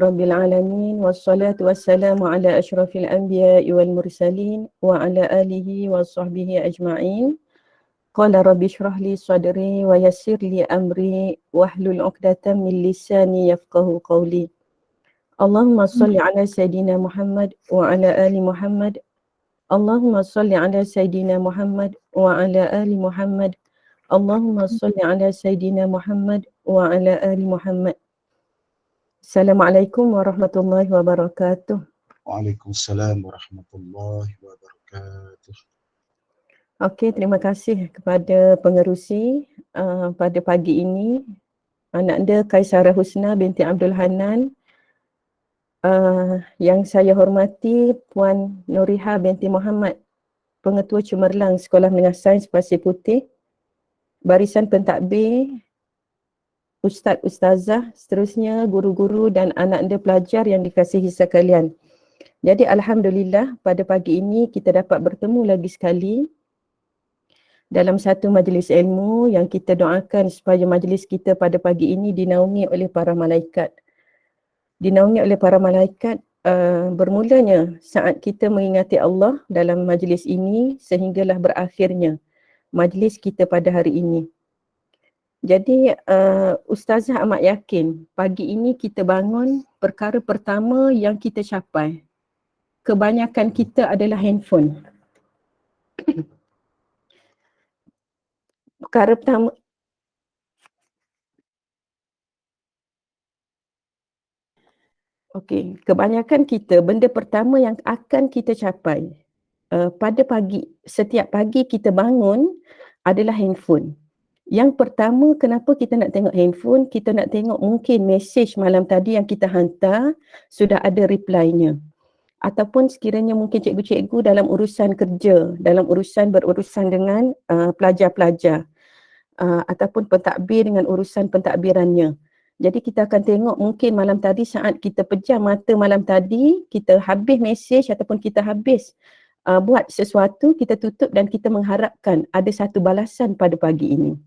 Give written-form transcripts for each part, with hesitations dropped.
Rabbil alamin wassalatu wassalamu ala asyrafil anbiya'i wal mursalin wa ala alihi wa sahbihi ajma'in. Qala rabbi shrah li sadri wa yassir li amri wahlul 'uqdatam min lisani yafqahu qawli. Allahumma salli ala sayidina Muhammad wa ala ali Muhammad. Allahumma salli ala sayidina Muhammad wa ala ali Muhammad. Allahumma salli ala sayidina Muhammad wa ala ali Muhammad. Assalamualaikum warahmatullahi wabarakatuh. Waalaikumsalam warahmatullahi wabarakatuh. Okey, terima kasih kepada pengerusi pada pagi ini. Anak anda Kaisarah Husna binti Abdul Hanan. Yang saya hormati Puan Nuriha binti Muhammad, Pengetua Cemerlang Sekolah Menengah Sains Pasir Putih. Barisan pentadbir, Ustaz, Ustazah, seterusnya guru-guru dan anak anda pelajar yang dikasihi sekalian. Jadi Alhamdulillah pada pagi ini kita dapat bertemu lagi sekali dalam satu majlis ilmu yang kita doakan supaya majlis kita pada pagi ini dinaungi oleh para malaikat. Dinaungi oleh para malaikat bermulanya saat kita mengingati Allah dalam majlis ini sehinggalah berakhirnya majlis kita pada hari ini. Jadi Ustazah amat yakin pagi ini kita bangun, perkara pertama yang kita capai, kebanyakan kita adalah handphone. Perkara pertama, okey, kebanyakan kita benda pertama yang akan kita capai pada pagi, setiap pagi kita bangun adalah handphone. Yang pertama, kenapa kita nak tengok handphone? Kita nak tengok mungkin mesej malam tadi yang kita hantar sudah ada reply-nya. Ataupun sekiranya mungkin cikgu-cikgu dalam urusan kerja, dalam urusan berurusan dengan pelajar-pelajar. Ataupun pentadbir dengan urusan pentadbirannya. Jadi kita akan tengok mungkin malam tadi saat kita pejam mata malam tadi, kita habis mesej ataupun kita habis buat sesuatu, kita tutup dan kita mengharapkan ada satu balasan pada pagi ini.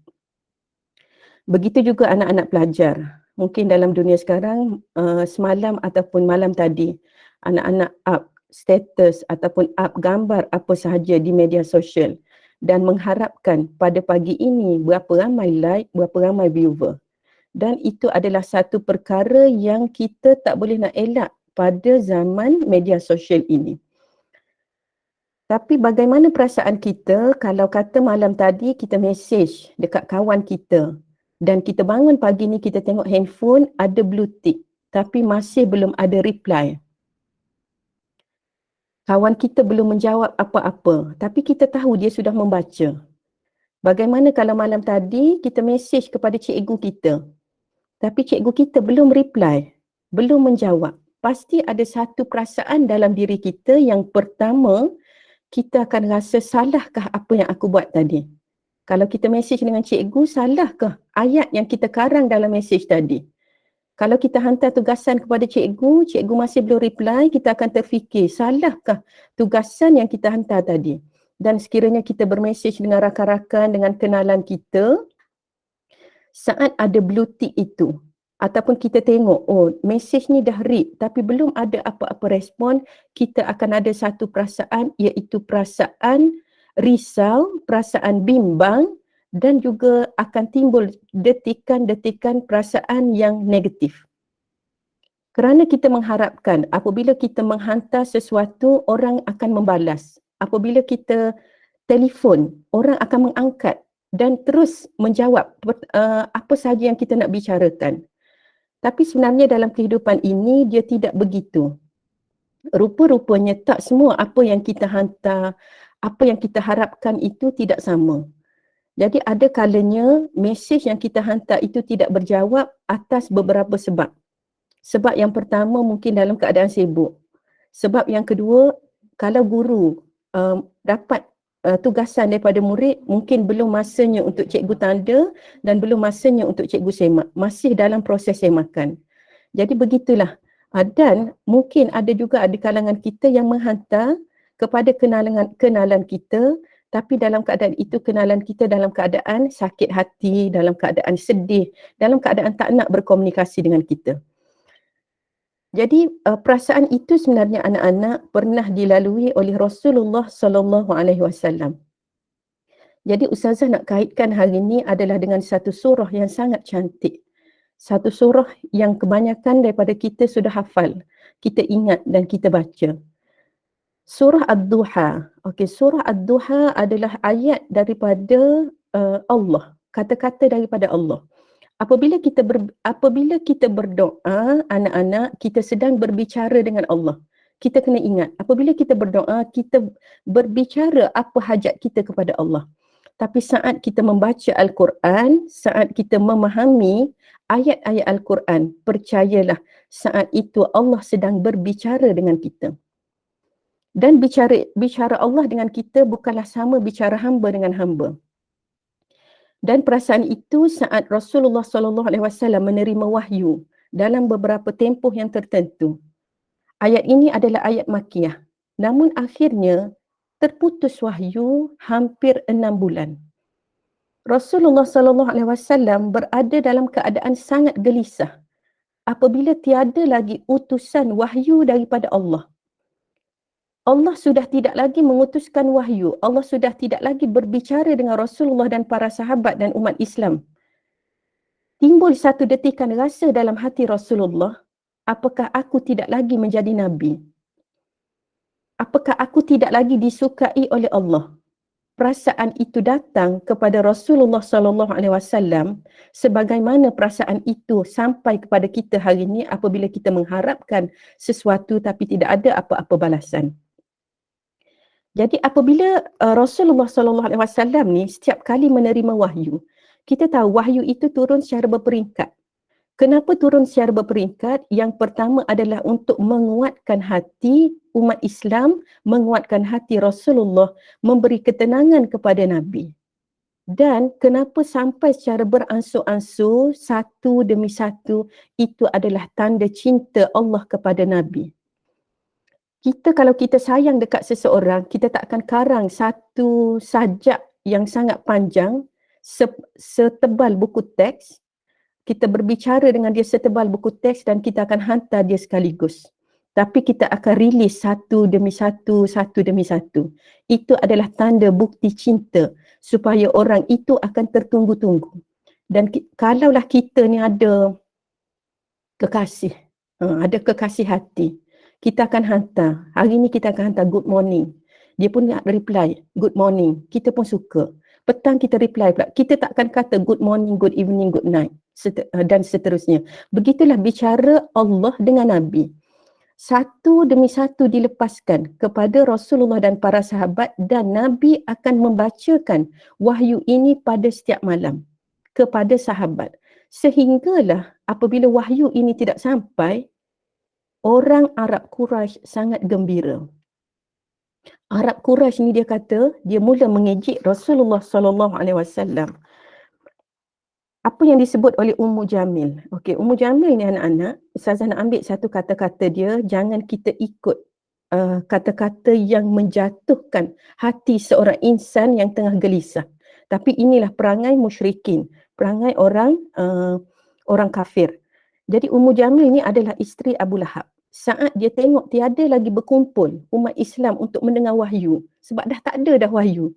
Begitu juga anak-anak pelajar. Mungkin dalam dunia sekarang, semalam ataupun malam tadi, anak-anak up status ataupun up gambar apa sahaja di media sosial dan mengharapkan pada pagi ini berapa ramai like, berapa ramai viewer. Dan itu adalah satu perkara yang kita tak boleh nak elak pada zaman media sosial ini. Tapi bagaimana perasaan kita kalau kata malam tadi kita mesej dekat kawan kita dan kita bangun pagi ni kita tengok handphone ada blue tick tapi masih belum ada reply. Kawan kita belum menjawab apa-apa tapi kita tahu dia sudah membaca. Bagaimana kalau malam tadi kita mesej kepada cikgu kita tapi cikgu kita belum reply, belum menjawab. Pasti ada satu perasaan dalam diri kita yang pertama, kita akan rasa salahkah apa yang aku buat tadi? Kalau kita mesej dengan cikgu, salahkah ayat yang kita karang dalam mesej tadi? Kalau kita hantar tugasan kepada cikgu, cikgu masih belum reply, kita akan terfikir, salahkah tugasan yang kita hantar tadi? Dan sekiranya kita bermesej dengan rakan-rakan, dengan kenalan kita, saat ada blue tick itu, ataupun kita tengok, oh mesej ni dah read tapi belum ada apa-apa respon, kita akan ada satu perasaan iaitu perasaan risau, perasaan bimbang dan juga akan timbul detikan-detikan perasaan yang negatif. Kerana kita mengharapkan apabila kita menghantar sesuatu, orang akan membalas. Apabila kita telefon, orang akan mengangkat dan terus menjawab apa sahaja yang kita nak bicarakan. Tapi sebenarnya dalam kehidupan ini dia tidak begitu. Rupa-rupanya tak semua apa yang kita hantar, apa yang kita harapkan itu tidak sama. Jadi ada kalanya mesej yang kita hantar itu tidak berjawab atas beberapa sebab. Sebab yang pertama mungkin dalam keadaan sibuk. Sebab yang kedua, kalau guru dapat tugasan daripada murid, mungkin belum masanya untuk cikgu tanda dan belum masanya untuk cikgu semak. Masih dalam proses semakan. Jadi begitulah. Dan mungkin ada juga di kalangan kita yang menghantar kepada kenalan kita, tapi dalam keadaan itu kenalan kita dalam keadaan sakit hati, dalam keadaan sedih, dalam keadaan tak nak berkomunikasi dengan kita. Jadi perasaan itu sebenarnya anak-anak pernah dilalui oleh Rasulullah sallallahu alaihi wasallam. Jadi ustazah nak kaitkan hari ini adalah dengan satu surah yang sangat cantik. Satu surah yang kebanyakan daripada kita sudah hafal, kita ingat dan kita baca. Surah Ad-Duha. Okey, surah Ad-Duha adalah ayat daripada Allah, kata-kata daripada Allah. Apabila kita berdoa, anak-anak, kita sedang berbicara dengan Allah. Kita kena ingat, apabila kita berdoa, kita berbicara apa hajat kita kepada Allah. Tapi saat kita membaca Al-Quran, saat kita memahami ayat-ayat Al-Quran, percayalah saat itu Allah sedang berbicara dengan kita. Dan bicara Allah dengan kita bukanlah sama bicara hamba dengan hamba. Dan perasaan itu saat Rasulullah SAW menerima wahyu dalam beberapa tempoh yang tertentu. Ayat ini adalah ayat Makkiyah. Namun akhirnya terputus wahyu hampir 6 bulan. Rasulullah SAW berada dalam keadaan sangat gelisah apabila tiada lagi utusan wahyu daripada Allah. Allah sudah tidak lagi mengutuskan wahyu. Allah sudah tidak lagi berbicara dengan Rasulullah dan para sahabat dan umat Islam. Timbul satu detikan rasa dalam hati Rasulullah, apakah aku tidak lagi menjadi Nabi? Apakah aku tidak lagi disukai oleh Allah? Perasaan itu datang kepada Rasulullah SAW sebagaimana perasaan itu sampai kepada kita hari ini apabila kita mengharapkan sesuatu tapi tidak ada apa-apa balasan. Jadi apabila Rasulullah SAW ni setiap kali menerima wahyu, kita tahu wahyu itu turun secara berperingkat. Kenapa turun secara berperingkat? Yang pertama adalah untuk menguatkan hati umat Islam, menguatkan hati Rasulullah, memberi ketenangan kepada Nabi. Dan kenapa sampai secara beransur-ansur, satu demi satu, itu adalah tanda cinta Allah kepada Nabi. Kalau kita sayang dekat seseorang, kita tak akan karang satu sajak yang sangat panjang setebal buku teks. Kita berbicara dengan dia setebal buku teks dan kita akan hantar dia sekaligus. Tapi kita akan rilis satu demi satu, satu demi satu. Itu adalah tanda bukti cinta supaya orang itu akan tertunggu-tunggu. Dan kalaulah kita ni ada kekasih, ada kekasih hati, kita akan hantar. Hari ni kita akan hantar good morning. Dia pun reply good morning. Kita pun suka. Petang kita reply pula. Kita tak akan kata good morning, good evening, good night dan seterusnya. Begitulah bicara Allah dengan Nabi. Satu demi satu dilepaskan kepada Rasulullah dan para sahabat dan Nabi akan membacakan wahyu ini pada setiap malam kepada sahabat. Sehinggalah apabila wahyu ini tidak sampai, orang Arab Quraisy sangat gembira. Arab Quraisy ni dia kata, dia mula mengejek Rasulullah SAW. Apa yang disebut oleh Ummu Jamil. Okey, Ummu Jamil ni anak-anak, Ustazah nak ambil satu kata-kata dia, jangan kita ikut kata-kata yang menjatuhkan hati seorang insan yang tengah gelisah. Tapi inilah perangai musyrikin, perangai orang kafir. Jadi Ummu Jamil ni adalah isteri Abu Lahab. Saat dia tengok tiada lagi berkumpul umat Islam untuk mendengar wahyu, sebab dah tak ada dah wahyu.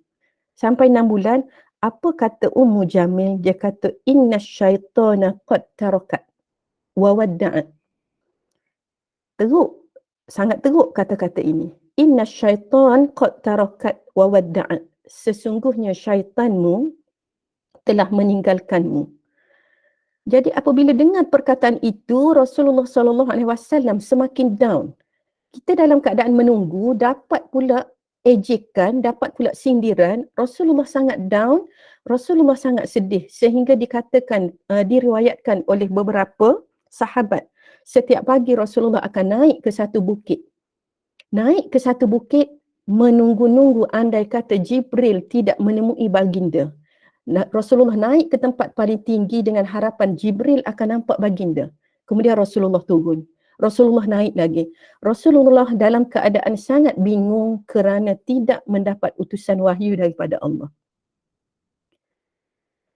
Sampai 6 bulan, apa kata Ummu Jamil? Dia kata, inna syaitana qad tarakat wa wadda'at. Teruk, sangat teruk kata-kata ini. Inna syaitan qad tarakat wa wadda'at. Sesungguhnya syaitanmu telah meninggalkanmu. Jadi apabila dengar perkataan itu, Rasulullah SAW semakin down. Kita dalam keadaan menunggu, dapat pula ejekan, dapat pula sindiran. Rasulullah sangat down, Rasulullah sangat sedih sehingga dikatakan, diriwayatkan oleh beberapa sahabat. Setiap pagi Rasulullah akan naik ke satu bukit. Naik ke satu bukit, menunggu-nunggu andai kata Jibril tidak menemui baginda. Rasulullah naik ke tempat paling tinggi dengan harapan Jibril akan nampak baginda. Kemudian Rasulullah turun. Rasulullah naik lagi. Rasulullah dalam keadaan sangat bingung kerana tidak mendapat utusan wahyu daripada Allah.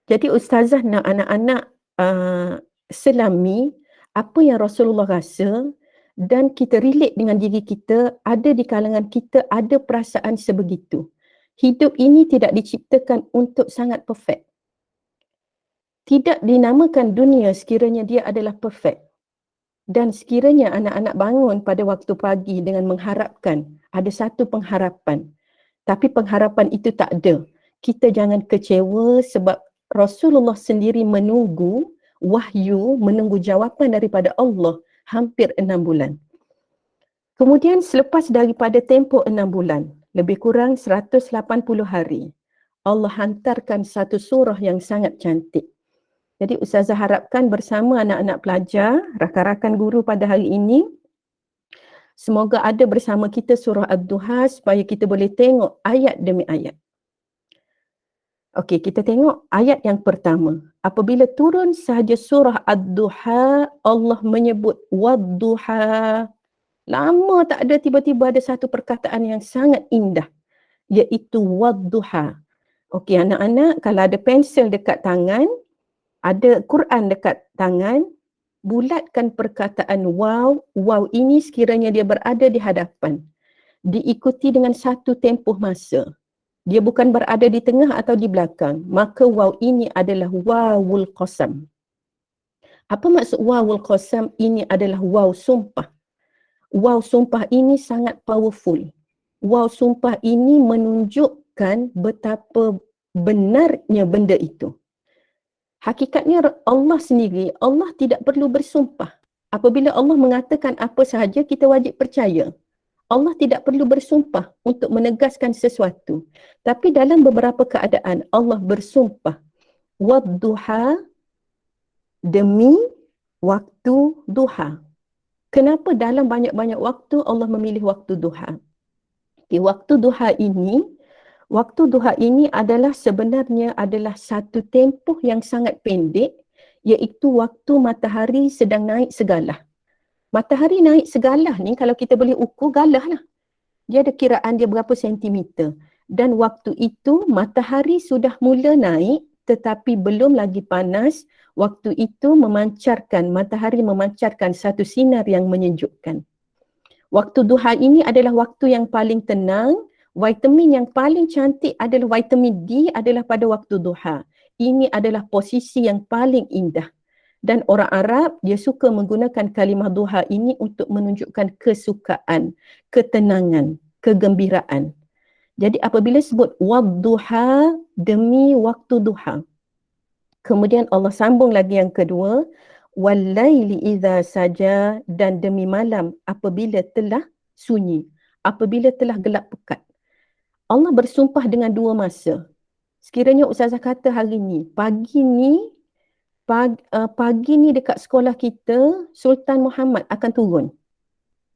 Jadi ustazah nak anak-anak selami apa yang Rasulullah rasa dan kita relate dengan diri kita, ada di kalangan kita ada perasaan sebegitu. Hidup ini tidak diciptakan untuk sangat perfect. Tidak dinamakan dunia sekiranya dia adalah perfect. Dan sekiranya anak-anak bangun pada waktu pagi dengan mengharapkan, ada satu pengharapan, tapi pengharapan itu tak ada, kita jangan kecewa sebab Rasulullah sendiri menunggu wahyu, menunggu jawapan daripada Allah hampir 6 bulan. Kemudian selepas daripada tempoh 6 bulan, lebih kurang 180 hari, Allah hantarkan satu surah yang sangat cantik. Jadi Ustazah harapkan bersama anak-anak pelajar, rakan-rakan guru pada hari ini, semoga ada bersama kita surah Ad-Duha supaya kita boleh tengok ayat demi ayat. Okey, kita tengok ayat yang pertama. Apabila turun sahaja surah Ad-Duha, Allah menyebut Wad-Duha. Lama tak ada, tiba-tiba ada satu perkataan yang sangat indah, iaitu Wad-Duha. Okey, anak-anak, kalau ada pensel dekat tangan, ada Quran dekat tangan, bulatkan perkataan waw. Waw ini sekiranya dia berada di hadapan, diikuti dengan satu tempoh masa. Dia bukan berada di tengah atau di belakang. Maka waw ini adalah wawul qasam. Apa maksud wawul qasam? Ini adalah waw sumpah. Waw sumpah ini sangat powerful. Waw sumpah ini menunjukkan betapa benarnya benda itu. Hakikatnya Allah sendiri, Allah tidak perlu bersumpah. Apabila Allah mengatakan apa sahaja, kita wajib percaya. Allah tidak perlu bersumpah untuk menegaskan sesuatu. Tapi dalam beberapa keadaan, Allah bersumpah. Wadduha, demi waktu duha. Kenapa dalam banyak-banyak waktu Allah memilih waktu duha? Waktu duha ini adalah sebenarnya adalah satu tempoh yang sangat pendek, iaitu waktu matahari sedang naik segalah. Matahari naik segalah ni kalau kita boleh ukur galah lah. Dia ada kiraan dia berapa sentimeter. Dan waktu itu matahari sudah mula naik tetapi belum lagi panas. Waktu itu matahari memancarkan satu sinar yang menyejukkan. Waktu duha ini adalah waktu yang paling tenang. Vitamin yang paling cantik adalah vitamin D adalah pada waktu duha. Ini adalah posisi yang paling indah. Dan orang Arab, dia suka menggunakan kalimah duha ini untuk menunjukkan kesukaan, ketenangan, kegembiraan. Jadi apabila sebut wadduha, demi waktu duha. Kemudian Allah sambung lagi yang kedua, wallaili idza saja, dan demi malam apabila telah sunyi, apabila telah gelap pekat. Allah bersumpah dengan dua masa. Sekiranya Ustazah kata hari ni, pagi ni dekat sekolah kita, Sultan Muhammad akan turun.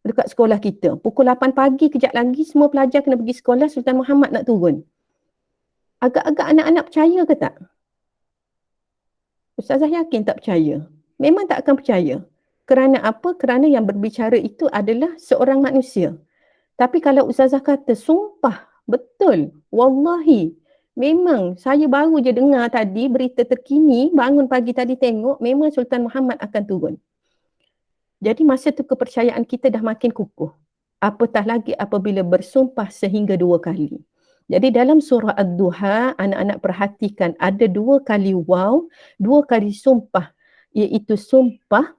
Dekat sekolah kita. Pukul 8 pagi kejap lagi semua pelajar kena pergi sekolah, Sultan Muhammad nak turun. Agak-agak anak-anak percaya ke tak? Ustazah yakin tak percaya. Memang tak akan percaya. Kerana apa? Kerana yang berbicara itu adalah seorang manusia. Tapi kalau Ustazah kata, sumpah, betul, wallahi, memang saya baru je dengar tadi berita terkini, bangun pagi tadi tengok, memang Sultan Muhammad akan turun. Jadi masa tu kepercayaan kita dah makin kukuh. Apatah lagi apabila bersumpah sehingga 2 kali. Jadi dalam surah Ad-Duha, anak-anak perhatikan ada 2 kali waw, 2 kali sumpah, iaitu sumpah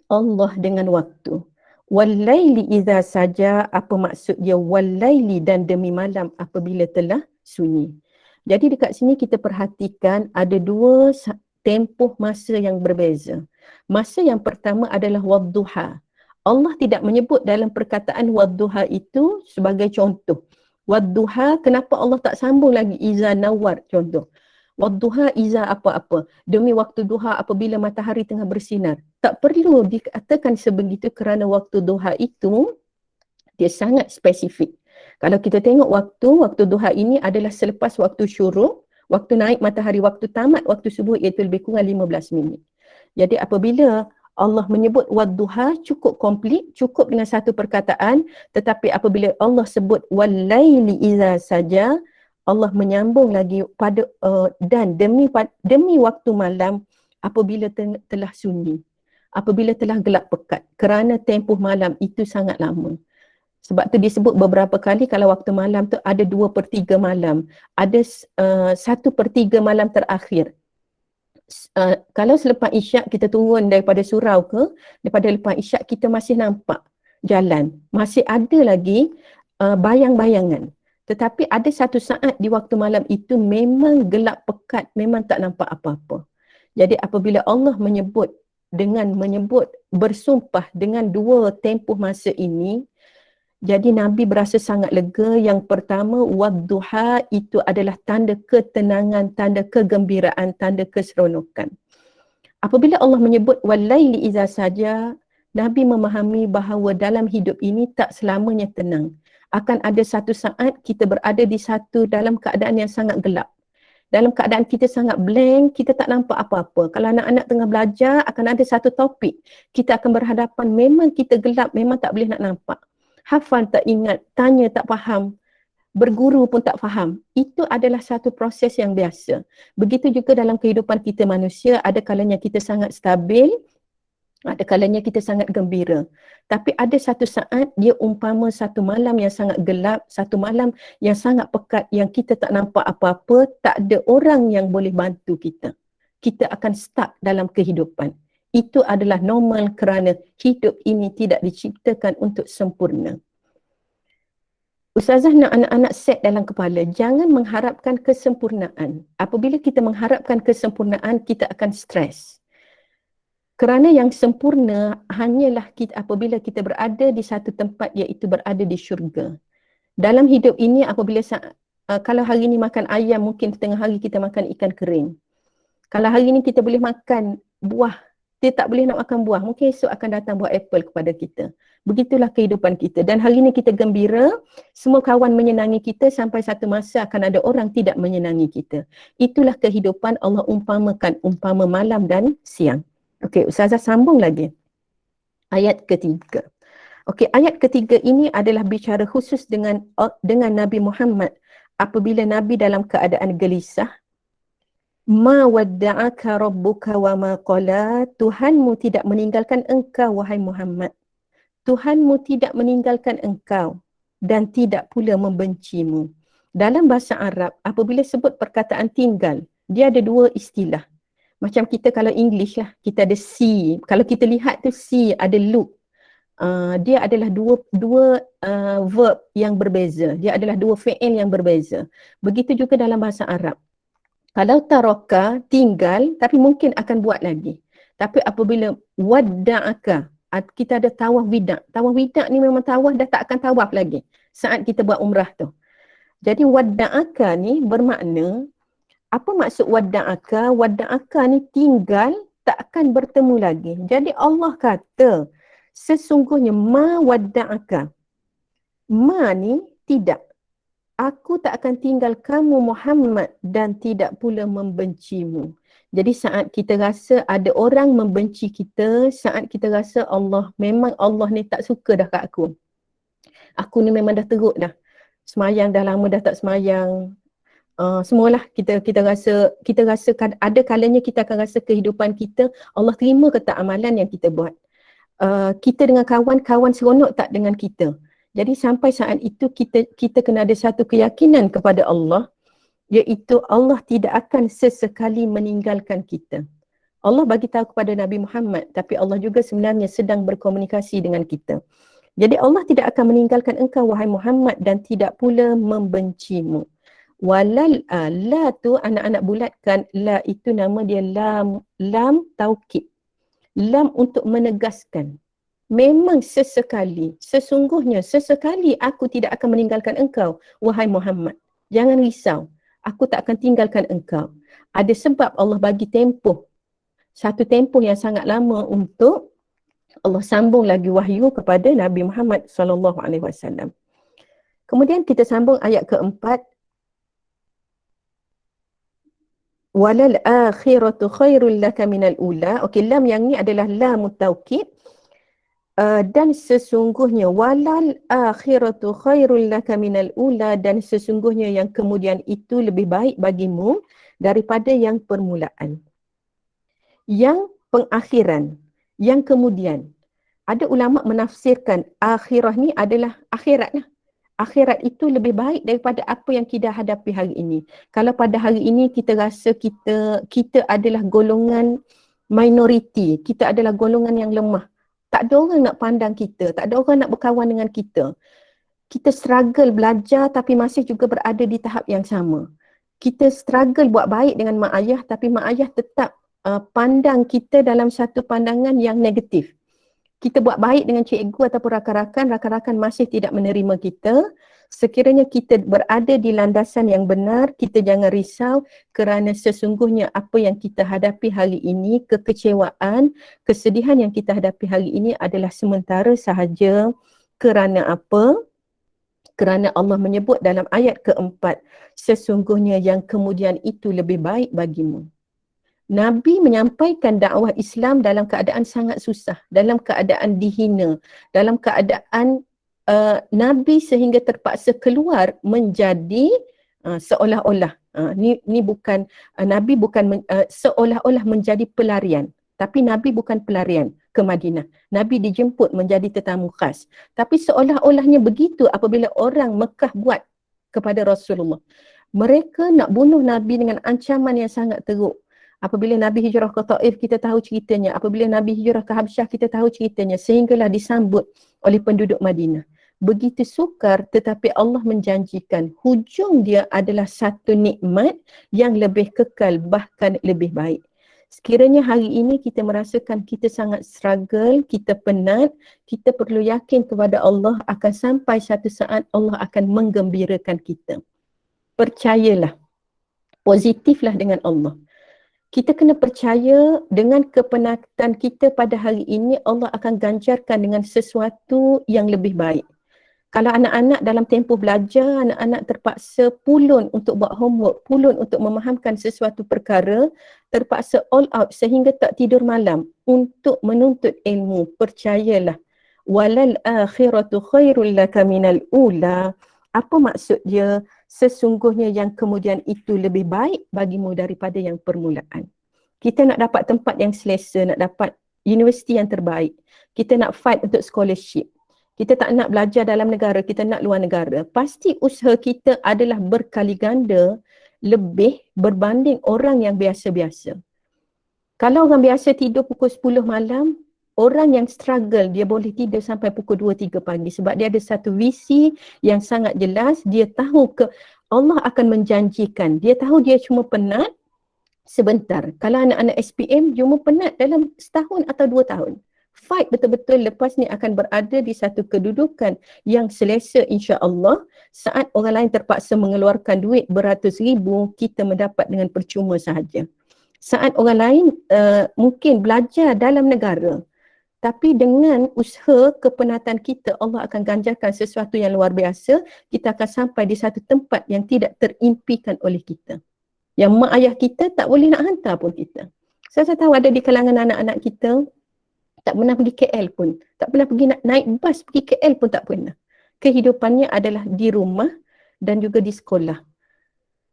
Allah dengan waktu. Wallaili idza saja, apa maksud dia wallaili, dan demi malam apabila telah sunyi. Jadi dekat sini kita perhatikan ada 2 tempoh masa yang berbeza. Masa yang pertama adalah wadduha. Allah tidak menyebut dalam perkataan wadduha itu sebagai contoh. Wadduha, kenapa Allah tak sambung lagi iza nawar contoh. Wadduha iza apa-apa. Demi waktu duha apabila matahari tengah bersinar. Tak perlu dikatakan sebegitu kerana waktu duha itu dia sangat spesifik. Kalau kita tengok waktu duha ini adalah selepas waktu syuruk, waktu naik matahari, waktu tamat waktu subuh, iaitu lebih kurang 15 minit. Jadi apabila Allah menyebut wadduha cukup komplit, cukup dengan satu perkataan, tetapi apabila Allah sebut wallaili idza saja, Allah menyambung lagi pada dan demi waktu malam apabila telah sunyi. apabila telah gelap pekat, kerana tempoh malam itu sangat lama. Sebab tu disebut beberapa kali kalau waktu malam tu ada 2/3 malam, ada 1/3 malam terakhir. Kalau selepas isyak kita turun daripada surau ke, daripada lepas isyak kita masih nampak jalan, masih ada lagi bayang-bayangan. Tetapi ada satu saat di waktu malam itu memang gelap pekat, memang tak nampak apa-apa. Jadi apabila Allah menyebut bersumpah dengan dua tempoh masa ini, jadi Nabi berasa sangat lega. Yang pertama, wadduha, itu adalah tanda ketenangan, tanda kegembiraan, tanda keseronokan. Apabila Allah menyebut walaili iza saja, Nabi memahami bahawa dalam hidup ini tak selamanya tenang. Akan ada satu saat kita berada dalam keadaan yang sangat gelap. Dalam keadaan kita sangat blank, kita tak nampak apa-apa. Kalau anak-anak tengah belajar, akan ada satu topik. Kita akan berhadapan, memang kita gelap, memang tak boleh nak nampak. Hafal tak ingat, tanya tak faham, berguru pun tak faham. Itu adalah satu proses yang biasa. Begitu juga dalam kehidupan kita manusia, ada kalanya kita sangat stabil, ada kalanya kita sangat gembira. Tapi ada satu saat dia umpama satu malam yang sangat gelap, satu malam yang sangat pekat, yang kita tak nampak apa-apa, tak ada orang yang boleh bantu kita. Kita akan stuck dalam kehidupan. Itu adalah normal kerana hidup ini tidak diciptakan untuk sempurna. Ustazah nak anak-anak set dalam kepala, jangan mengharapkan kesempurnaan. Apabila kita mengharapkan kesempurnaan, kita akan stres. Kerana yang sempurna hanyalah apabila kita berada di satu tempat, iaitu berada di syurga. Dalam hidup ini apabila kalau hari ini makan ayam, mungkin tengah hari kita makan ikan kering. Kalau hari ini kita boleh makan buah, dia tak boleh nak makan buah, mungkin esok akan datang buah apple kepada kita. Begitulah kehidupan kita. Dan hari ini kita gembira, semua kawan menyenangi kita, sampai satu masa akan ada orang tidak menyenangi kita. Itulah kehidupan. Allah umpamakan, umpama malam dan siang. Okey, Ustazah sambung lagi. Ayat ketiga. Okey, ayat ketiga ini adalah bicara khusus dengan Nabi Muhammad. Apabila Nabi dalam keadaan gelisah, ma wadda'aka rabbuka wa ma qala, Tuhanmu tidak meninggalkan engkau wahai Muhammad. Tuhanmu tidak meninggalkan engkau dan tidak pula membencimu. Dalam bahasa Arab, apabila sebut perkataan tinggal, dia ada dua istilah. Macam kita kalau English lah, kita ada see. Kalau kita lihat tu see, ada look. Dia adalah dua verb yang berbeza. Dia adalah dua fi'il yang berbeza. Begitu juga dalam bahasa Arab. Kalau taraka, tinggal, tapi mungkin akan buat lagi. Tapi apabila wadda'aka, kita ada tawaf wida'. Tawaf wida' ni memang tawaf, dah tak akan tawaf lagi saat kita buat umrah tu. Jadi wadda'aka ni bermakna, apa maksud wadda'aka? Wadda'aka ni tinggal, tak akan bertemu lagi. Jadi Allah kata, sesungguhnya ma wadda'aka. Ma ni tidak. Aku tak akan tinggal kamu Muhammad dan tidak pula membencimu. Jadi saat kita rasa ada orang membenci kita, saat kita rasa memang Allah ni tak suka dah kat aku. Aku ni memang dah teruk dah. Semayang dah lama dah tak semayang. Semualah kita rasa ada kalanya kita akan rasa kehidupan kita, Allah terima ke tak amalan yang kita buat. Kita dengan kawan seronok tak dengan kita. Jadi sampai saat itu kita kena ada satu keyakinan kepada Allah, iaitu Allah tidak akan sesekali meninggalkan kita. Allah bagi tahu kepada Nabi Muhammad, tapi Allah juga sebenarnya sedang berkomunikasi dengan kita. Jadi Allah tidak akan meninggalkan engkau wahai Muhammad dan tidak pula membencimu. Walal la tu anak-anak bulatkan, la itu nama dia lam taukid. Lam untuk menegaskan. Memang sesekali, sesungguhnya sesekali aku tidak akan meninggalkan engkau wahai Muhammad. Jangan risau, aku tak akan tinggalkan engkau. Ada sebab Allah bagi tempoh, satu tempoh yang sangat lama untuk Allah sambung lagi wahyu kepada Nabi Muhammad SAW. Kemudian kita sambung ayat keempat. Walal akhiratu khairul laka minal ula. Okey, lam yang ni adalah lam taukid. Dan sesungguhnya walal akhiratu khairul laka minal ula, dan sesungguhnya yang kemudian itu lebih baik bagimu daripada yang permulaan. Yang pengakhiran, Yang kemudian, ada ulama menafsirkan akhirah ni adalah akhirat lah. Akhirat itu lebih baik daripada apa yang kita hadapi hari ini. Kalau pada hari ini kita rasa kita adalah golongan minoriti, kita adalah golongan yang lemah. Tak ada orang nak pandang kita, tak ada orang nak berkawan dengan kita. Kita struggle belajar tapi masih juga berada di tahap yang sama. Kita struggle buat baik dengan mak ayah tapi mak ayah tetap pandang kita dalam satu pandangan yang negatif. Kita buat baik dengan cikgu ataupun rakan-rakan masih tidak menerima kita. Sekiranya kita berada di landasan yang benar, kita jangan risau kerana sesungguhnya apa yang kita hadapi hari ini, kekecewaan, kesedihan yang kita hadapi hari ini adalah sementara sahaja. Kerana apa? Kerana Allah menyebut dalam ayat keempat, sesungguhnya yang kemudian itu lebih baik bagimu. Nabi menyampaikan dakwah Islam dalam keadaan sangat susah, dalam keadaan dihina, dalam keadaan Nabi sehingga terpaksa keluar menjadi seolah-olah ni bukan Nabi bukan seolah-olah menjadi pelarian, tapi Nabi bukan pelarian ke Madinah. Nabi dijemput menjadi tetamu khas. Tapi seolah-olahnya begitu apabila orang Mekah buat kepada Rasulullah. Mereka nak bunuh Nabi dengan ancaman yang sangat teruk. Apabila Nabi hijrah ke Taif, kita tahu ceritanya. Apabila Nabi hijrah ke Habsyah, kita tahu ceritanya. Sehinggalah disambut oleh penduduk Madinah. Begitu sukar, tetapi Allah menjanjikan hujung dia adalah satu nikmat yang lebih kekal, bahkan lebih baik. Sekiranya hari ini kita merasakan kita sangat struggle, kita penat, kita perlu yakin kepada Allah akan sampai satu saat Allah akan menggembirakan kita. Percayalah, positiflah dengan Allah. Kita kena percaya dengan kepenatan kita pada hari ini Allah akan ganjarkan dengan sesuatu yang lebih baik. Kalau anak-anak dalam tempoh belajar, anak-anak terpaksa pulun untuk buat homework, pulun untuk memahamkan sesuatu perkara, terpaksa all out sehingga tak tidur malam untuk menuntut ilmu. Percayalah, walal akhiratu khairul laka minal ula. Apa maksud dia? Sesungguhnya yang kemudian itu lebih baik bagimu daripada yang permulaan. Kita nak dapat tempat yang selesa, nak dapat universiti yang terbaik. Kita nak fight untuk scholarship. Kita tak nak belajar dalam negara, kita nak luar negara. Pasti usaha kita adalah berkali ganda lebih berbanding orang yang biasa-biasa. Kalau orang biasa tidur pukul 10 malam, orang yang struggle dia boleh tidur sampai pukul 2-3 pagi sebab dia ada satu visi yang sangat jelas. Dia tahu Allah akan menjanjikan. Dia tahu dia cuma penat sebentar. Kalau anak-anak SPM cuma penat dalam setahun atau 2 tahun. Fight betul-betul, lepas ni akan berada di satu kedudukan yang selesa insya-Allah. Saat orang lain terpaksa mengeluarkan duit beratus ribu, kita mendapat dengan percuma sahaja. Saat orang lain mungkin belajar dalam negara, tapi dengan usaha kepenatan kita, Allah akan ganjarkan sesuatu yang luar biasa. Kita akan sampai di satu tempat yang tidak terimpikan oleh kita. Yang mak ayah kita tak boleh nak hantar pun kita. Saya tahu ada di kalangan anak-anak kita, tak pernah pergi KL pun. Tak pernah pergi naik bas pergi KL pun tak pernah. Kehidupannya adalah di rumah dan juga di sekolah.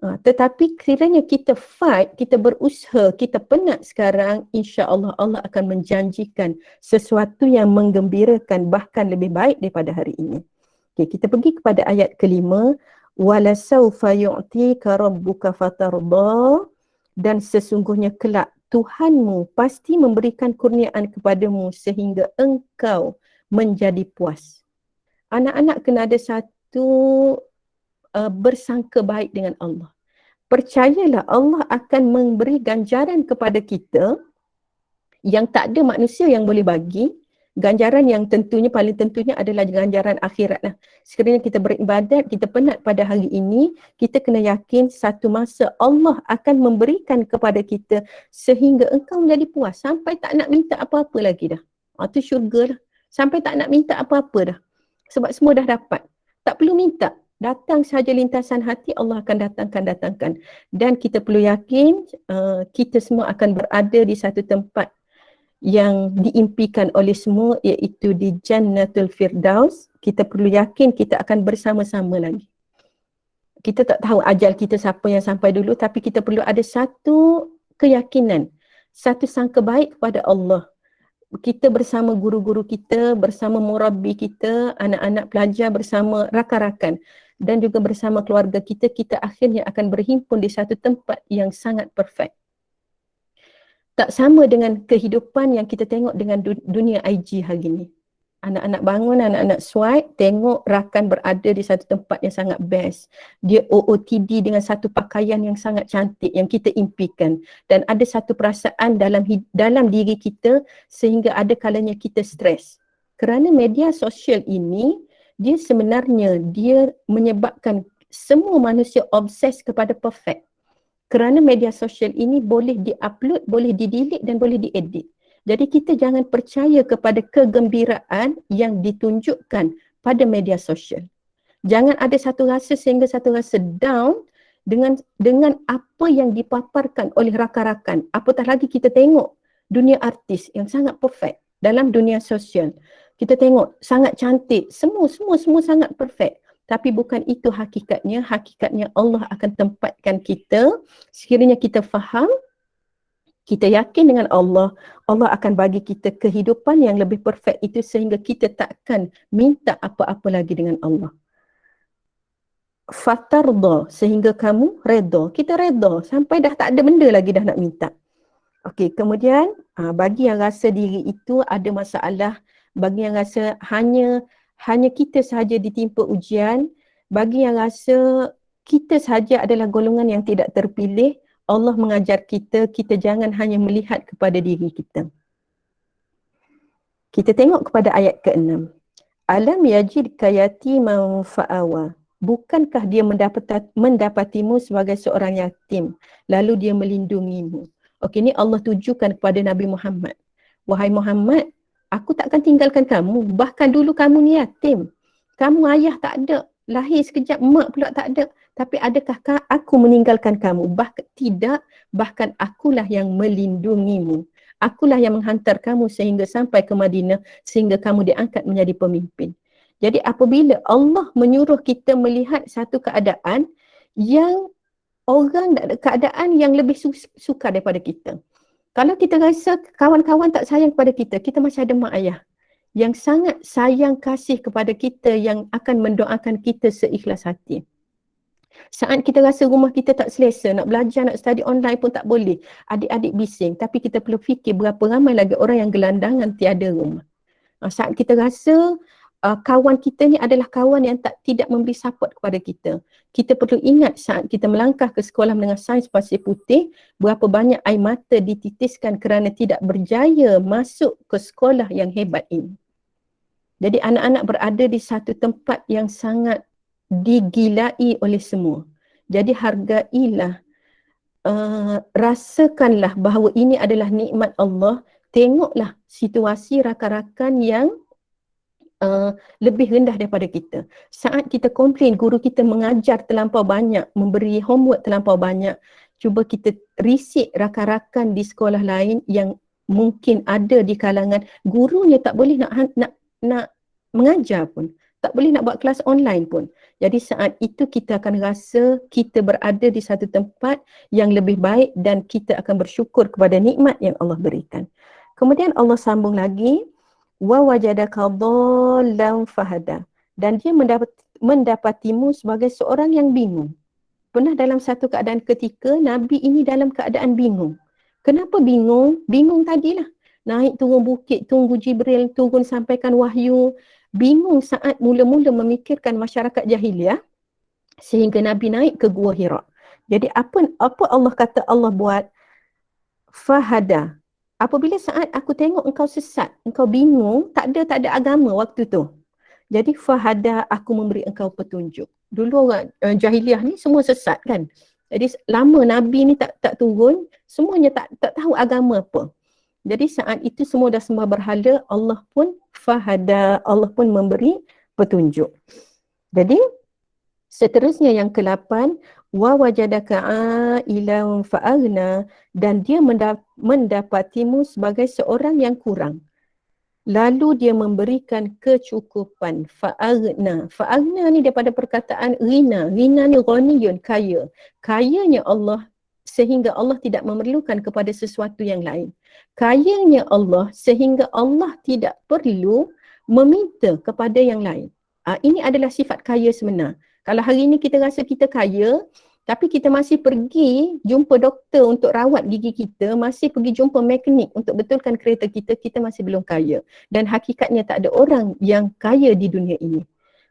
Tetapi kiranya kita fight, kita berusaha, kita penat sekarang, insya-Allah Allah akan menjanjikan sesuatu yang menggembirakan bahkan lebih baik daripada hari ini. Okay, kita pergi kepada ayat kelima, wala saufa yu'tika rabbuka fatarda, dan sesungguhnya kelak Tuhanmu pasti memberikan kurniaan kepadamu sehingga engkau menjadi puas. Anak-anak kena ada satu bersangka baik dengan Allah. Percayalah Allah akan memberi ganjaran kepada kita yang tak ada manusia yang boleh bagi. Ganjaran yang tentunya, paling tentunya adalah ganjaran akhirat lah. Sekiranya kita beribadat, kita penat pada hari ini, kita kena yakin satu masa Allah akan memberikan kepada kita sehingga engkau menjadi puas. Sampai tak nak minta apa-apa lagi dah. Itu syurga lah. Sampai tak nak minta apa-apa dah. Sebab semua dah dapat. Tak perlu minta. Datang sahaja lintasan hati, Allah akan datangkan. Dan kita perlu yakin kita semua akan berada di satu tempat yang diimpikan oleh semua, iaitu di Jannatul Firdaus. Kita perlu yakin kita akan bersama-sama lagi. Kita tak tahu ajal kita siapa yang sampai dulu, tapi kita perlu ada satu keyakinan, satu sangka baik kepada Allah. kita bersama guru-guru kita, bersama murabbi kita, anak-anak pelajar, bersama rakan-rakan dan juga bersama keluarga kita, kita akhirnya akan berhimpun di satu tempat yang sangat perfect. Tak sama dengan kehidupan yang kita tengok dengan dunia IG hari ini. Anak-anak bangun, anak-anak swipe, tengok rakan berada di satu tempat yang sangat best. Dia OOTD dengan satu pakaian yang sangat cantik yang kita impikan. Dan ada satu perasaan dalam diri kita sehingga ada kalanya kita stres. Kerana media sosial ini, dia sebenarnya dia menyebabkan semua manusia obses kepada perfect. Kerana media sosial ini boleh di-upload, boleh di-delete dan boleh di-edit. Jadi kita jangan percaya kepada kegembiraan yang ditunjukkan pada media sosial. Jangan ada satu rasa sehingga satu rasa down dengan apa yang dipaparkan oleh rakan-rakan. Apatah lagi kita tengok dunia artis yang sangat perfect dalam dunia sosial. Kita tengok sangat cantik, semua sangat perfect. Tapi bukan itu hakikatnya. Hakikatnya Allah akan tempatkan kita, sekiranya kita faham, kita yakin dengan Allah, Allah akan bagi kita kehidupan yang lebih perfect itu sehingga kita takkan minta apa-apa lagi dengan Allah. Fatarda, sehingga kamu reda. Kita reda sampai dah tak ada benda lagi dah nak minta. Okey, kemudian bagi yang rasa diri itu ada masalah, bagi yang rasa hanya kita sahaja ditimpa ujian, bagi yang rasa kita sahaja adalah golongan yang tidak terpilih, Allah mengajar kita jangan hanya melihat kepada diri kita. Kita tengok kepada ayat ke-6. Alam yajidka yatiman fa'awa. Bukankah dia mendapatimu sebagai seorang yatim, lalu dia melindungimu. Okey, ni Allah tujukan kepada Nabi Muhammad. Wahai Muhammad, aku takkan tinggalkan kamu. Bahkan dulu kamu ni yatim. Kamu ayah tak ada. Lahir sekejap, mak pula tak ada. Tapi adakah aku meninggalkan kamu? Bahkan akulah yang melindungimu. Akulah yang menghantar kamu sehingga sampai ke Madinah, sehingga kamu diangkat menjadi pemimpin. Jadi apabila Allah menyuruh kita melihat satu keadaan yang orang keadaan yang lebih suka daripada kita. Kalau kita rasa kawan-kawan tak sayang kepada kita, kita masih ada mak ayah yang sangat sayang kasih kepada kita, yang akan mendoakan kita seikhlas hati. Saat kita rasa rumah kita tak selesa, nak belajar, nak study online pun tak boleh, adik-adik bising, tapi kita perlu fikir berapa ramai lagi orang yang gelandangan tiada rumah. Saat kita rasa kawan kita ni adalah kawan yang tidak memberi support kepada kita, kita perlu ingat saat kita melangkah ke sekolah menengah sains pasir putih, berapa banyak air mata dititiskan kerana tidak berjaya masuk ke sekolah yang hebat ini. Jadi anak-anak berada di satu tempat yang sangat digilai oleh semua. Jadi hargailah, rasakanlah bahawa ini adalah nikmat Allah. Tengoklah situasi rakan-rakan yang lebih rendah daripada kita. Saat kita komplain guru kita mengajar terlampau banyak, memberi homework terlampau banyak, cuba kita risik rakan-rakan di sekolah lain yang mungkin ada di kalangan gurunya tak boleh nak mengajar pun, tak boleh nak buat kelas online pun. Jadi saat itu kita akan rasa kita berada di satu tempat yang lebih baik dan kita akan bersyukur kepada nikmat yang Allah berikan. Kemudian Allah sambung lagi, wa wajadaka dhallan fahada, dan dia mendapatimu sebagai seorang yang bingung. Pernah dalam satu keadaan ketika Nabi ini dalam keadaan bingung. Kenapa bingung? Bingung tadilah. Naik turun bukit, tunggu Jibril turun sampaikan wahyu. Bingung saat mula-mula memikirkan masyarakat jahiliah sehingga Nabi naik ke Gua Hira. Jadi apa Allah kata Allah buat? Fahada. Apabila saat aku tengok engkau sesat, engkau bingung, tak ada agama waktu tu. Jadi fahada, aku memberi engkau petunjuk. Dulu orang jahiliah ni semua sesat kan. Jadi lama Nabi ni tak turun, semuanya tak tahu agama apa. Jadi saat itu semua dah sembah berhala, Allah pun fahada, Allah pun memberi petunjuk. Jadi seterusnya yang ke-8, wa wajadaka ailan fa'aghna, dan dia mendapatimu sebagai seorang yang kurang. Lalu dia memberikan kecukupan. Fa'aghna. Fa'aghna ni daripada perkataan ghina. Ghina ni ghaniyun, kaya. Kayanya Allah sehingga Allah tidak memerlukan kepada sesuatu yang lain. Kayanya Allah sehingga Allah tidak perlu meminta kepada yang lain. Ini adalah sifat kaya sebenar. Kalau hari ini kita rasa kita kaya, tapi kita masih pergi jumpa doktor untuk rawat gigi kita, masih pergi jumpa mekanik untuk betulkan kereta kita, kita masih belum kaya. Dan hakikatnya tak ada orang yang kaya di dunia ini.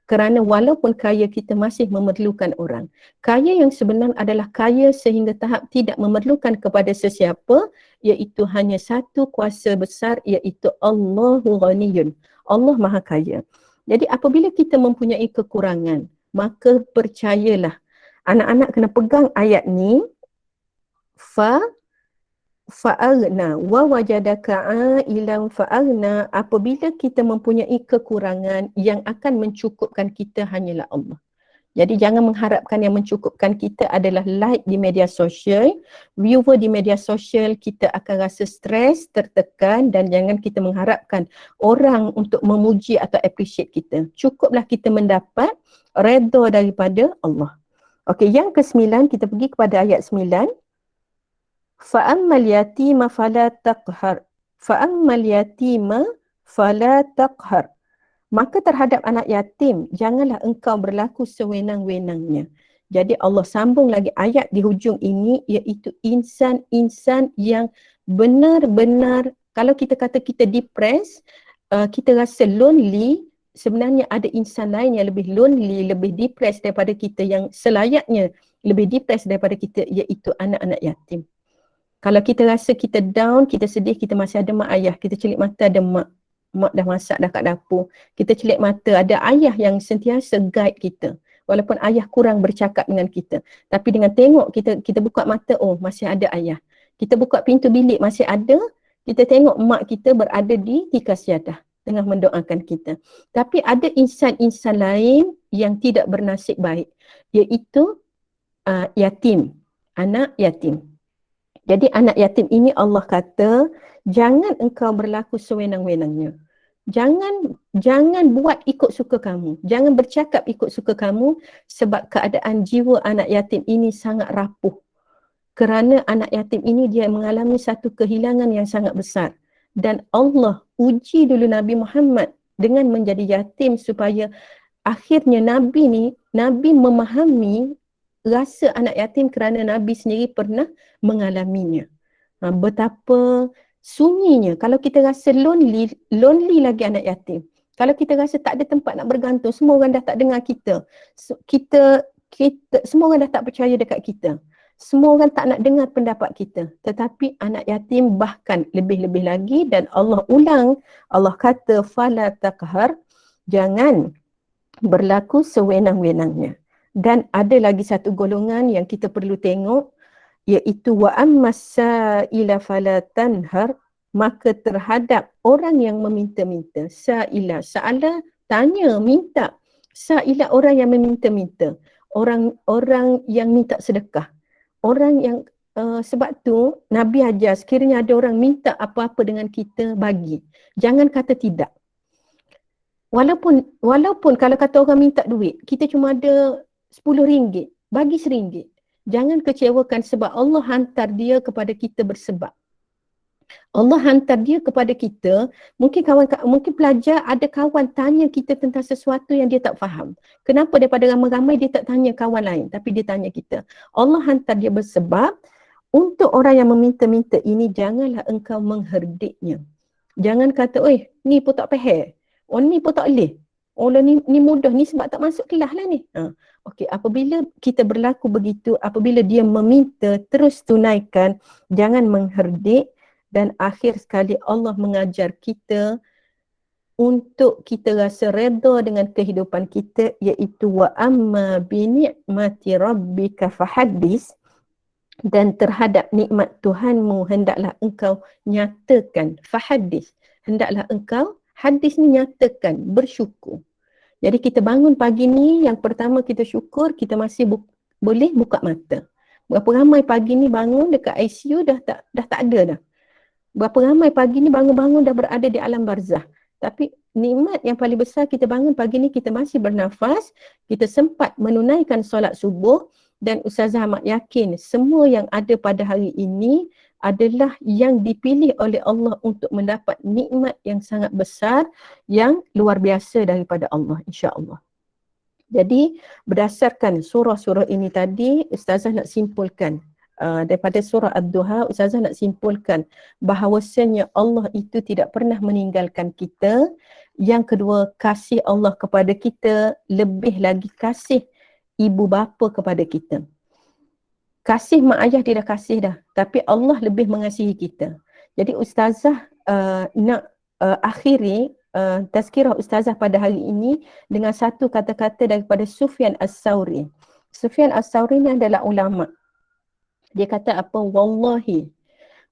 Kerana walaupun kaya, kita masih memerlukan orang. Kaya yang sebenar adalah kaya sehingga tahap tidak memerlukan kepada sesiapa, iaitu hanya satu kuasa besar, iaitu Allahu Ghaniyun. Allah Maha Kaya. Jadi apabila kita mempunyai kekurangan, maka percayalah, anak-anak kena pegang ayat ni, fa'arna wa wajadaka a'ilan fa'arna, apabila kita mempunyai kekurangan, yang akan mencukupkan kita hanyalah Allah. Jadi jangan mengharapkan yang mencukupkan kita adalah like di media sosial, viewer di media sosial, kita akan rasa stres, tertekan, dan jangan kita mengharapkan orang untuk memuji atau appreciate kita. Cukuplah kita mendapat redha daripada Allah. Okey, yang ke-9, kita pergi kepada ayat 9. Fa'ammal yatima fala taqhar. Fa'ammal yatima fala taqhar. Maka terhadap anak yatim, janganlah engkau berlaku sewenang-wenangnya. Jadi Allah sambung lagi ayat di hujung ini, iaitu insan-insan yang benar-benar, kalau kita kata kita depressed, kita rasa lonely, sebenarnya ada insan lain yang lebih lonely, lebih depressed daripada kita, yang selayaknya lebih depressed daripada kita, iaitu anak-anak yatim. Kalau kita rasa kita down, kita sedih, kita masih ada mak ayah, kita celik mata ada mak dah masak dah kat dapur. Kita celik mata, ada ayah yang sentiasa guide kita. Walaupun ayah kurang bercakap dengan kita. Tapi dengan tengok kita buka mata, oh masih ada ayah. Kita buka pintu bilik, masih ada. Kita tengok mak kita berada di tikas jadah tengah mendoakan kita. Tapi ada insan-insan lain yang tidak bernasib baik, iaitu yatim, anak yatim. Jadi anak yatim ini Allah kata, jangan engkau berlaku sewenang-wenangnya. Jangan buat ikut suka kamu. Jangan bercakap ikut suka kamu, sebab keadaan jiwa anak yatim ini sangat rapuh. Kerana anak yatim ini dia mengalami satu kehilangan yang sangat besar. Dan Allah uji dulu Nabi Muhammad dengan menjadi yatim supaya akhirnya Nabi memahami rasa anak yatim kerana Nabi sendiri pernah mengalaminya. Betapa sunyinya kalau kita rasa lonely lagi anak yatim. Kalau kita rasa tak ada tempat nak bergantung, semua orang dah tak dengar kita. Kita semua orang dah tak percaya dekat kita. Semua orang tak nak dengar pendapat kita. Tetapi anak yatim bahkan lebih-lebih lagi, dan Allah ulang, Allah kata fala taqhar, jangan berlaku sewenang-wenangnya. Dan ada lagi satu golongan yang kita perlu tengok, iaitu wa ammas-sa'ila fala tanhar, maka terhadap orang yang meminta-minta, sa'ila tanya, minta, sa'ila orang yang meminta-minta, orang yang minta sedekah, orang yang sebab tu Nabi ajar, sekiranya ada orang minta apa-apa dengan kita, bagi, jangan kata tidak. Walaupun kalau kata orang minta duit, kita cuma ada RM10, bagi RM1. Jangan kecewakan, sebab Allah hantar dia kepada kita bersebab. Allah hantar dia kepada kita. Mungkin pelajar ada kawan tanya kita tentang sesuatu yang dia tak faham. Kenapa daripada ramai-ramai dia tak tanya kawan lain, tapi dia tanya kita. Allah hantar dia bersebab. Untuk orang yang meminta-minta ini, janganlah engkau mengherdiknya. Jangan kata, oi ni pun tak faham. Oh ni pun tak boleh. Oh ni mudah, ni sebab tak masuk kelas lah ni. Okey, apabila kita berlaku begitu, apabila dia meminta, terus tunaikan, jangan mengherdik. Dan akhir sekali Allah mengajar kita untuk kita rasa redha dengan kehidupan kita, iaitu wa amma bi ni'mati rabbika fahaddis, dan terhadap nikmat Tuhanmu hendaklah engkau nyatakan, fahaddis, hendaklah engkau, hadis ni nyatakan, bersyukur. Jadi kita bangun pagi ni, yang pertama kita syukur kita masih boleh buka mata. Berapa ramai pagi ni bangun dekat ICU dah tak ada dah. Berapa ramai pagi ni bangun-bangun dah berada di alam barzah. Tapi nikmat yang paling besar, kita bangun pagi ni kita masih bernafas, kita sempat menunaikan solat subuh, Dan Ustazah amat yakin semua yang ada pada hari ini adalah yang dipilih oleh Allah untuk mendapat nikmat yang sangat besar, yang luar biasa daripada Allah, insya-Allah. Jadi berdasarkan surah-surah ini tadi, Ustazah nak simpulkan daripada surah Ad-Duha, Ustazah nak simpulkan bahawasanya Allah itu tidak pernah meninggalkan kita. Yang kedua, kasih Allah kepada kita lebih lagi kasih ibu bapa kepada kita. Kasih mak ayah dia dah kasih dah, tapi Allah lebih mengasihi kita. Jadi Ustazah nak akhiri tazkirah Ustazah pada hari ini dengan satu kata-kata daripada Sufyan As-Sauri. Sufyan As-Sauri ni adalah ulama. Dia kata apa? Wallahi,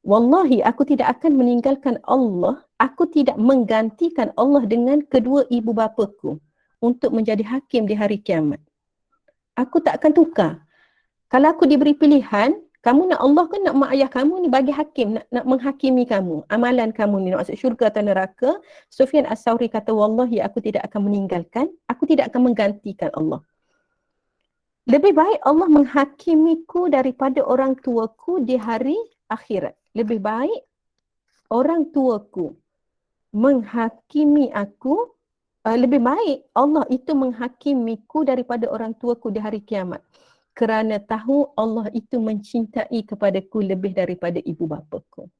wallahi aku tidak akan meninggalkan Allah, aku tidak menggantikan Allah dengan kedua ibu bapaku untuk menjadi hakim di hari kiamat. Aku tak akan tukar. Kalau aku diberi pilihan, kamu nak Allah ke nak mak ayah kamu ni bagi hakim, nak menghakimi kamu, amalan kamu ni nak masuk syurga atau neraka? Sufyan As-Sauri kata, wallahi aku tidak akan meninggalkan, aku tidak akan menggantikan Allah. Lebih baik Allah menghakimiku daripada orang tuaku di hari akhirat. Lebih baik orang tuaku menghakimi aku, lebih baik Allah itu menghakimiku daripada orang tuaku di hari kiamat. Kerana tahu Allah itu mencintai kepadaku lebih daripada ibu bapaku.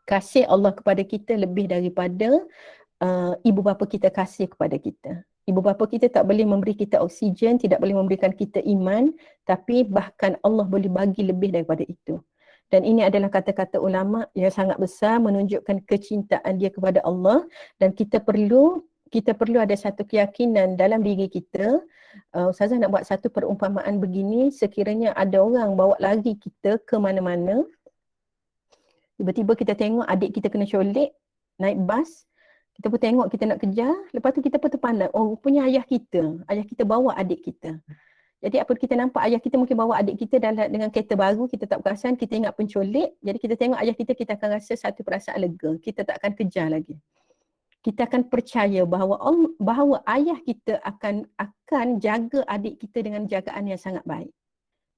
Kasih Allah kepada kita lebih daripada ibu bapa kita kasih kepada kita. Ibu bapa kita tak boleh memberi kita oksigen, tidak boleh memberikan kita iman, tapi bahkan Allah boleh bagi lebih daripada itu. Dan ini adalah kata-kata ulama yang sangat besar menunjukkan kecintaan dia kepada Allah, dan kita perlu ada satu keyakinan dalam diri kita. Ustazah nak buat satu perumpamaan begini, sekiranya ada orang bawa lari kita ke mana-mana, tiba-tiba kita tengok adik kita kena colek, naik bas, kita pun tengok kita nak kejar, lepas tu kita pun terpandang, oh rupanya ayah kita bawa adik kita. Jadi apa kita nampak ayah kita mungkin bawa adik kita dengan kereta baru, kita tak perasan, kita ingat pencolek, jadi kita tengok ayah kita akan rasa satu perasaan lega, kita tak akan kejar lagi. Kita akan percaya bahawa ayah kita akan jaga adik kita dengan jagaan yang sangat baik.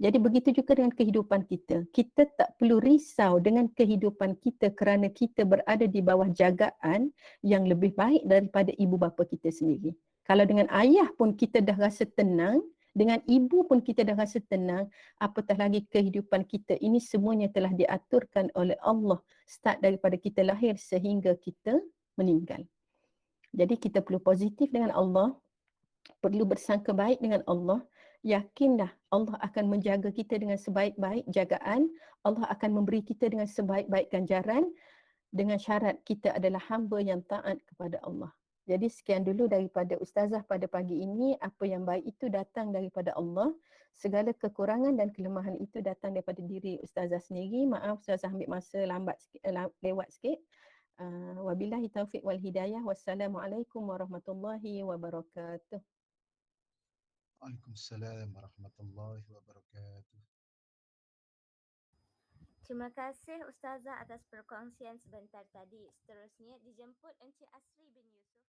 Jadi begitu juga dengan kehidupan kita. Kita tak perlu risau dengan kehidupan kita kerana kita berada di bawah jagaan yang lebih baik daripada ibu bapa kita sendiri. Kalau dengan ayah pun kita dah rasa tenang, dengan ibu pun kita dah rasa tenang, apatah lagi kehidupan kita ini semuanya telah diaturkan oleh Allah start daripada kita lahir sehingga kita meninggal. Jadi kita perlu positif dengan Allah, perlu bersangka baik dengan Allah. Yakinlah Allah akan menjaga kita dengan sebaik-baik jagaan. Allah akan memberi kita dengan sebaik-baik ganjaran, dengan syarat kita adalah hamba yang taat kepada Allah. Jadi sekian dulu daripada Ustazah pada pagi ini. Apa yang baik itu datang daripada Allah. Segala kekurangan dan kelemahan itu datang daripada diri Ustazah sendiri. Maaf Ustazah ambil masa lewat sikit. Wabillahi taufiq wal hidayah. Wassalamualaikum warahmatullahi wabarakatuh. Waalaikumsalam warahmatullahi wabarakatuh. Terima kasih Ustazah atas perkongsian sebentar tadi. Seterusnya dijemput Encik Asri bin Yusuf.